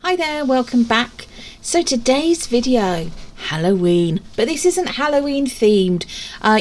Hi there, welcome back. So today's video, Halloween, but this isn't Halloween themed.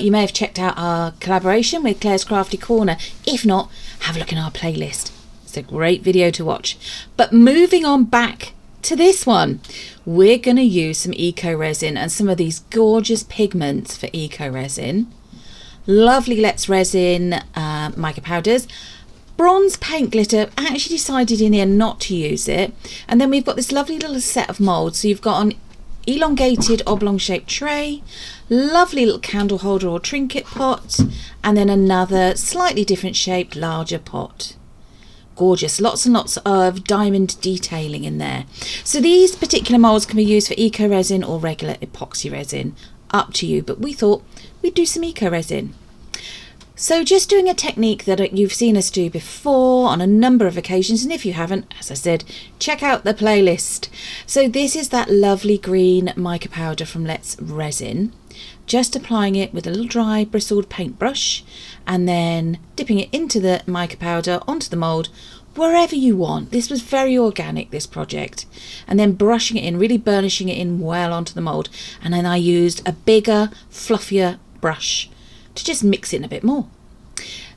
You may have checked out our collaboration with Claire's Crafty Corner. If not, have a look in our playlist. It's a great video to watch. But moving on back to this one, we're going to use some eco resin and some of these gorgeous pigments for eco resin. Lovely Let's Resin mica powders. Bronze paint glitter. I actually decided in the end not to use it. And then we've got this lovely little set of moulds. So you've got an elongated oblong shaped tray, lovely little candle holder or trinket pot, and then another slightly different shaped larger pot. Gorgeous, lots and lots of diamond detailing in there. So these particular moulds can be used for eco resin or regular epoxy resin, up to you, but we thought we'd do some eco resin. So just doing a technique that you've seen us do before on a number of occasions, and if you haven't, as I said, check out the playlist. So this is that lovely green mica powder from Let's Resin. Just applying it with a little dry bristled paintbrush and then dipping it into the mica powder onto the mould wherever you want. This was very organic, this project. And then brushing it in, really burnishing it in well onto the mould. And then I used a bigger, fluffier brush to just mix it in a bit more.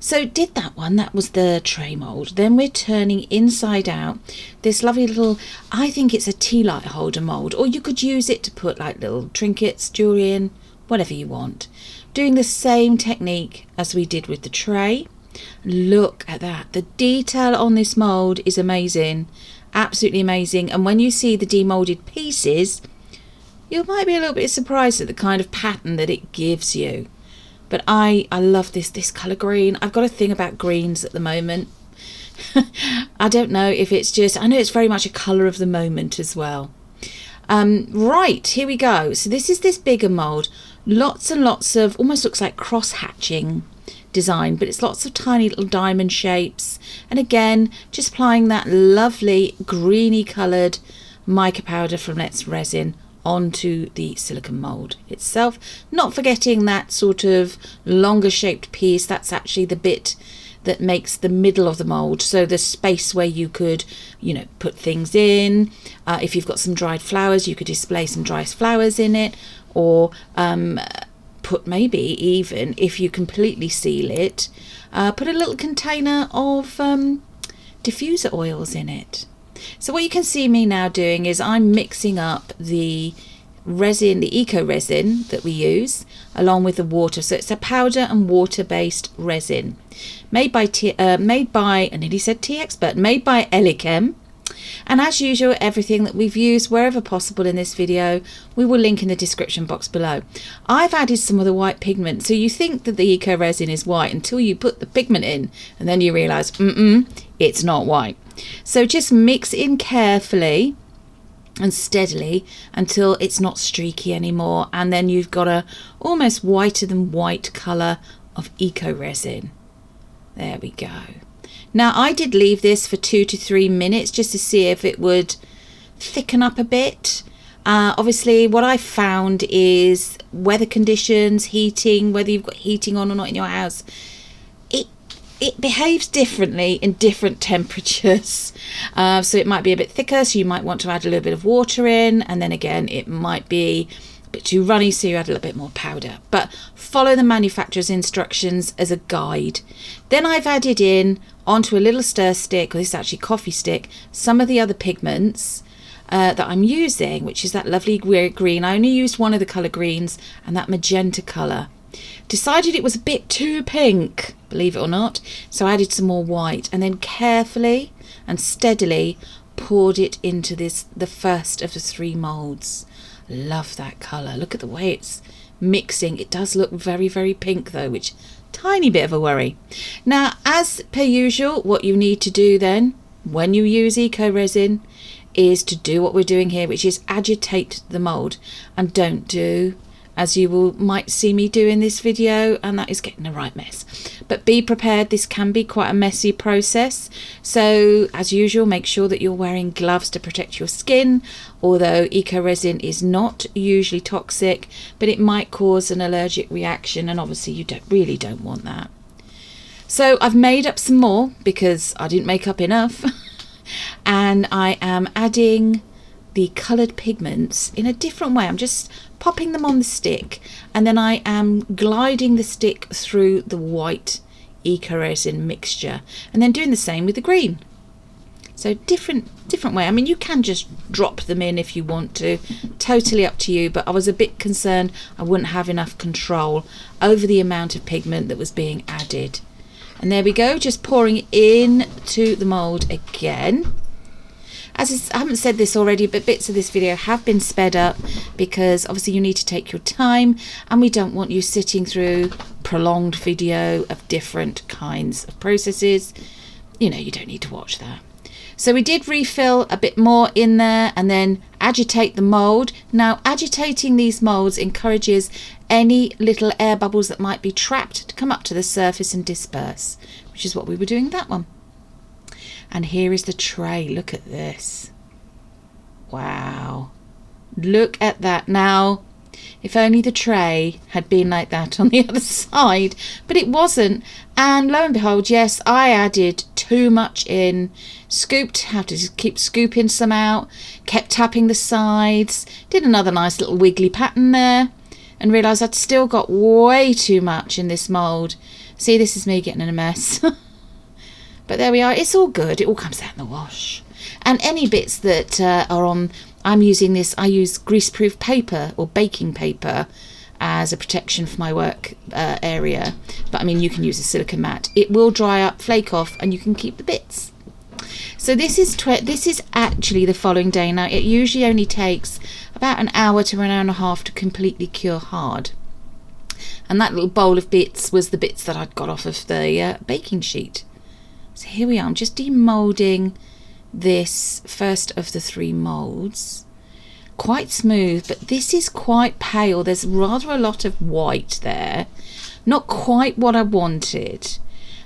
So did that one, that was the tray mould. Then we're turning inside out this lovely little, I think it's a tealight holder mould, or you could use it to put like little trinkets, jewellery in, whatever you want. Doing the same technique as we did with the tray. Look at that, the detail on this mould is amazing, absolutely amazing. And when you see the demolded pieces, you might be a little bit surprised at the kind of pattern that it gives you. But I love this colour green. I've got a thing about greens at the moment. I don't know if it's just, I know it's very much a colour of the moment as well. Right, here we go. So this is this bigger mould. Lots and lots of, almost looks like cross-hatching design, but it's lots of tiny little diamond shapes. And again, just applying that lovely greeny coloured mica powder from Let's Resin onto the silicone mould itself, not forgetting that sort of longer shaped piece. That's actually the bit that makes the middle of the mould, so the space where you could, you know, put things in. If you've got some dried flowers, you could display some dried flowers in it, or put, maybe even if you completely seal it, put a little container of diffuser oils in it. So what you can see me now doing is I'm mixing up the resin, the eco resin that we use, along with the water. So it's a powder and water based resin made by I nearly said tea expert, made by Elichem. And as usual, everything that we've used wherever possible in this video, we will link in the description box below. I've added some of the white pigment, so you think that the eco resin is white until you put the pigment in, and then you realise, it's not white. So just mix in carefully and steadily until it's not streaky anymore, and then you've got a almost whiter than white colour of eco resin. There we go. Now I did leave this for 2 to 3 minutes just to see if it would thicken up a bit. Obviously what I found is weather conditions, heating, whether you've got heating on or not in your house, it behaves differently in different temperatures. So it might be a bit thicker, so you might want to add a little bit of water in, and then again it might be a bit too runny, so you add a little bit more powder. But follow the manufacturer's instructions as a guide. Then I've added in onto a little stir stick, or this is actually coffee stick, some of the other pigments that I'm using, which is that lovely green. I only used one of the colour greens, and that magenta colour. Decided it was a bit too pink, believe it or not, so I added some more white, and then carefully and steadily poured it into the first of the 3 moulds. Love that colour. Look at the way it's mixing. It does look very, very pink though, which tiny bit of a worry. Now, as per usual, what you need to do then when you use eco resin is to do what we're doing here, which is agitate the mould, and don't do as you might see me do in this video, and that is getting a right mess. But be prepared, this can be quite a messy process. So as usual, make sure that you're wearing gloves to protect your skin, although eco resin is not usually toxic, but it might cause an allergic reaction, and obviously you really don't want that. So I've made up some more because I didn't make up enough. And I am adding the coloured pigments in a different way. I'm just popping them on the stick, and then I am gliding the stick through the white eco resin mixture, and then doing the same with the green. So different way. I mean, you can just drop them in if you want to, totally up to you, but I was a bit concerned I wouldn't have enough control over the amount of pigment that was being added. And there we go, just pouring it in to the mould again. As I haven't said this already, but bits of this video have been sped up because obviously you need to take your time, and we don't want you sitting through prolonged video of different kinds of processes. You know, you don't need to watch that. So we did refill a bit more in there and then agitate the mould. Now, agitating these moulds encourages any little air bubbles that might be trapped to come up to the surface and disperse, which is what we were doing with that one. And here is the tray. Look at this. Wow. Look at that. Now, if only the tray had been like that on the other side, but it wasn't. And lo and behold, yes, I added too much in, scooped, had to just keep scooping some out, kept tapping the sides, did another nice little wiggly pattern there, and realised I'd still got way too much in this mould. See, this is me getting in a mess. But there we are. It's all good. It all comes out in the wash. And any bits that are on, I use greaseproof paper or baking paper as a protection for my work area. But I mean, you can use a silicone mat. It will dry up, flake off, and you can keep the bits. So this is actually the following day. Now, it usually only takes about an hour to an hour and a half to completely cure hard. And that little bowl of bits was the bits that I'd got off of the baking sheet. So here we are. I'm just demoulding this first of the 3 moulds. Quite smooth, but this is quite pale. There's rather a lot of white there. Not quite what I wanted.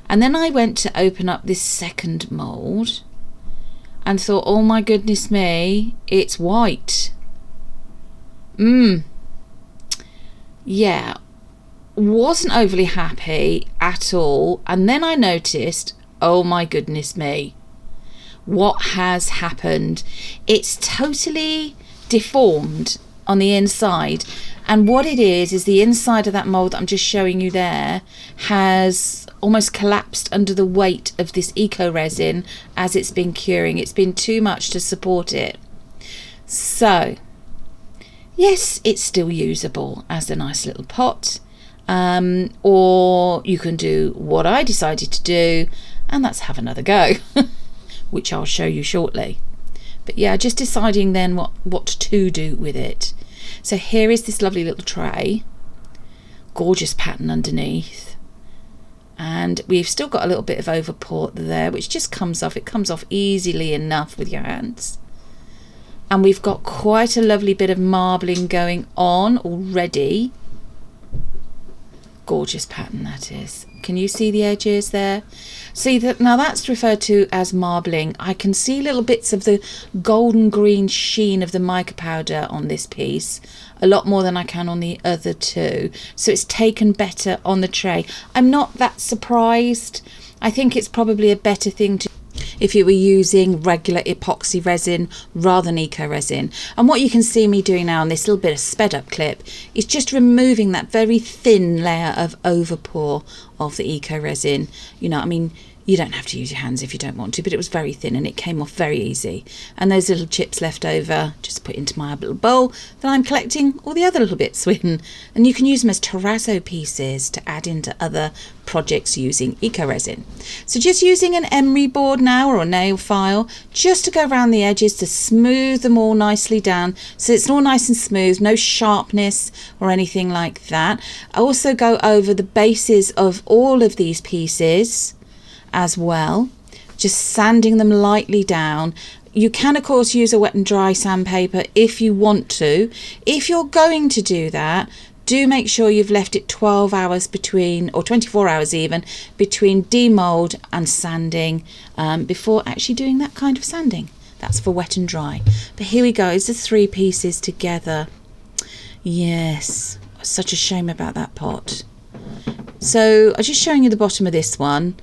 And then I went to open up this second mould and thought, oh my goodness me, it's white. Yeah, wasn't overly happy at all. And then I noticed, oh my goodness me, what has happened? It's totally deformed on the inside, and what it is the inside of that mold that I'm just showing you there has almost collapsed under the weight of this eco resin as it's been curing. It's been too much to support it. So yes, it's still usable as a nice little pot, or you can do what I decided to do, and that's have another go, which I'll show you shortly. But yeah, just deciding then what to do with it. So here is this lovely little tray, gorgeous pattern underneath, and we've still got a little bit of overport there, which just comes off. It comes off easily enough with your hands. And we've got quite a lovely bit of marbling going on already. Gorgeous pattern that is. Can you see the edges there? See that now, that's referred to as marbling. I can see little bits of the golden green sheen of the mica powder on this piece, a lot more than I can on the other two. So it's taken better on the tray. I'm not that surprised. I think it's probably a better thing to if you were using regular epoxy resin rather than eco resin. And what you can see me doing now on this little bit of sped up clip is just removing that very thin layer of overpour of the eco resin. You know, I mean, you don't have to use your hands if you don't want to, but it was very thin and it came off very easy. And those little chips left over, just put into my little bowl that I'm collecting all the other little bits with. And you can use them as terrazzo pieces to add into other projects using eco resin. So just using an emery board now, or a nail file, just to go around the edges to smooth them all nicely down so it's all nice and smooth, no sharpness or anything like that. I also go over the bases of all of these pieces as well, just sanding them lightly down. You can of course use a wet and dry sandpaper if you want to. If you're going to do that, do make sure you've left it 12 hours between, or 24 hours even, between demold and sanding before actually doing that kind of sanding. That's for wet and dry. But here we go, it's the 3 pieces together. Yes, such a shame about that pot. So I'm just showing you the bottom of this one.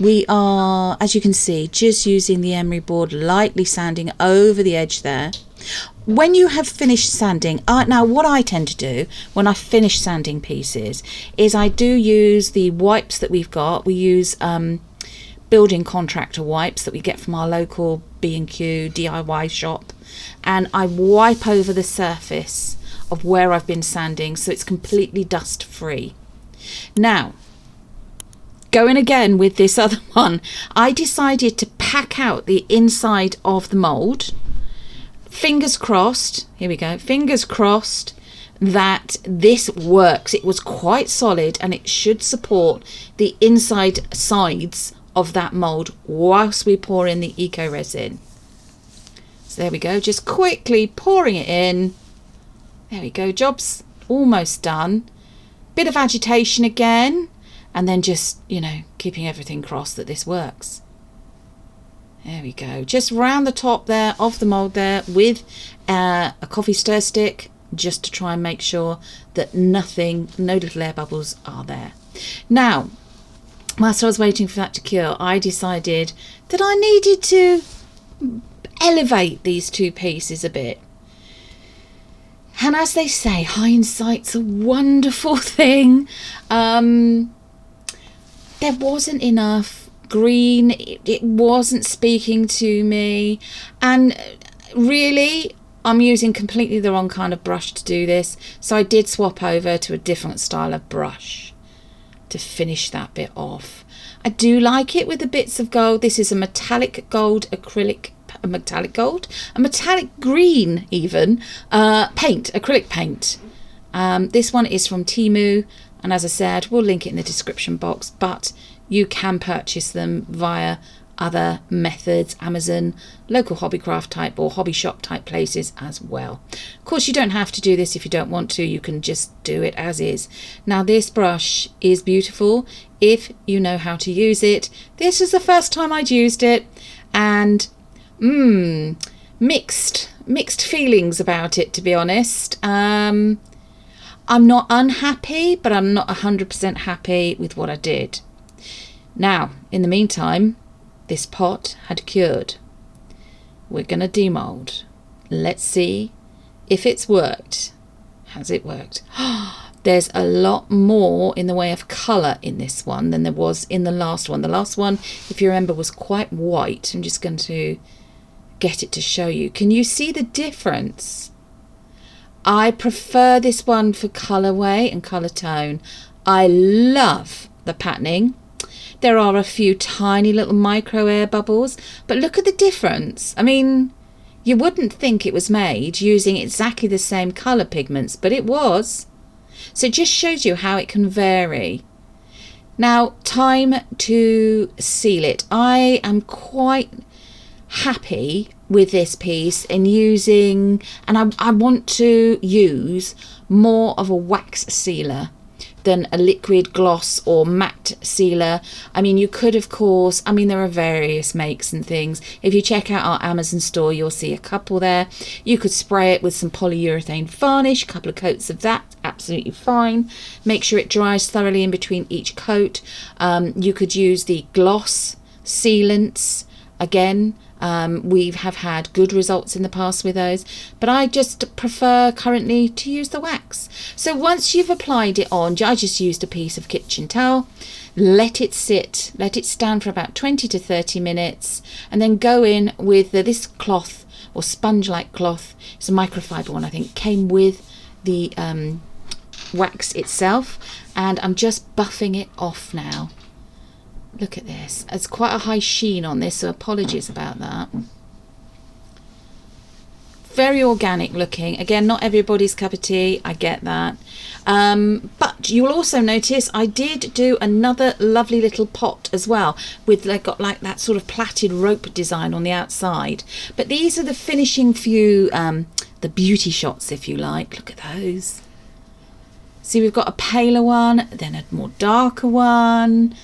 we are, as you can see, just using the emery board, lightly sanding over the edge there. When you have finished sanding, now what I tend to do when I finish sanding pieces is I do use the wipes that we've got. We use building contractor wipes that we get from our local B&Q DIY shop, and I wipe over the surface of where I've been sanding so it's completely dust free. Now, going again with this other one, I decided to pack out the inside of the mould. Fingers crossed, here we go, fingers crossed that this works. It was quite solid and it should support the inside sides of that mould whilst we pour in the eco resin. So there we go, just quickly pouring it in. There we go, job's almost done. Bit of agitation again, and then just, you know, keeping everything crossed that this works. There we go, just round the top there of the mould there with a coffee stir stick, just to try and make sure that nothing, no little air bubbles are there. Now, whilst I was waiting for that to cure, I decided that I needed to elevate these two pieces a bit. And as they say, hindsight's a wonderful thing. There wasn't enough green, it wasn't speaking to me, and really I'm using completely the wrong kind of brush to do this, so I did swap over to a different style of brush to finish that bit off. I do like it with the bits of gold. This is a metallic gold acrylic, a metallic gold, a metallic green even, paint, acrylic paint. This one is from Temu, and as I said, we'll link it in the description box, but you can purchase them via other methods, Amazon, local hobbycraft type or hobby shop type places as well. Of course, you don't have to do this if you don't want to. You can just do it as is. Now, this brush is beautiful if you know how to use it. This is the first time I'd used it, and mixed feelings about it, to be honest. I'm not unhappy, but I'm not 100% happy with what I did. Now, in the meantime, this pot had cured. We're going to demold. Let's see if it's worked. Has it worked? There's a lot more in the way of colour in this one than there was in the last one. The last one, if you remember, was quite white. I'm just going to get it to show you. Can you see the difference? I prefer this one for colourway and colour tone. I love the patterning. There are a few tiny little micro air bubbles, but look at the difference. I mean, you wouldn't think it was made using exactly the same colour pigments, but it was. So it just shows you how it can vary. Now, time to seal it. I am quite happy with this piece in using, and I want to use more of a wax sealer than a liquid gloss or matte sealer. I mean, you could, of course, I mean, there are various makes and things. If you check out our Amazon store, you'll see a couple there. You could spray it with some polyurethane varnish, a couple of coats of that, absolutely fine. Make sure it dries thoroughly in between each coat. You could use the gloss sealants. Again, we have had good results in the past with those, but I just prefer currently to use the wax. So once you've applied it on, I just used a piece of kitchen towel, let it sit, let it stand for about 20 to 30 minutes, and then go in with this cloth or sponge-like cloth. It's a microfiber one, I think, came with the wax itself, and I'm just buffing it off now. Look at this. It's quite a high sheen on this, so apologies about that. Very organic looking. Again, not everybody's cup of tea, I get that. But you'll also notice I did do another lovely little pot as well, with got like that sort of plaited rope design on the outside. But these are the finishing few, the beauty shots, if you like. Look at those. See, we've got a paler one, then a more darker one.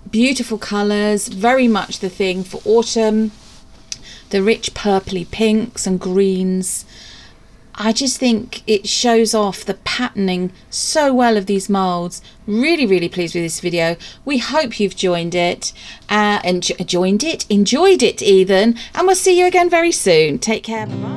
Beautiful colours, very much the thing for autumn. The rich purpley pinks and greens. I just think it shows off the patterning so well of these molds. Really pleased with this video. We hope you've enjoyed it even, and we'll see you again very soon. Take care. Bye bye.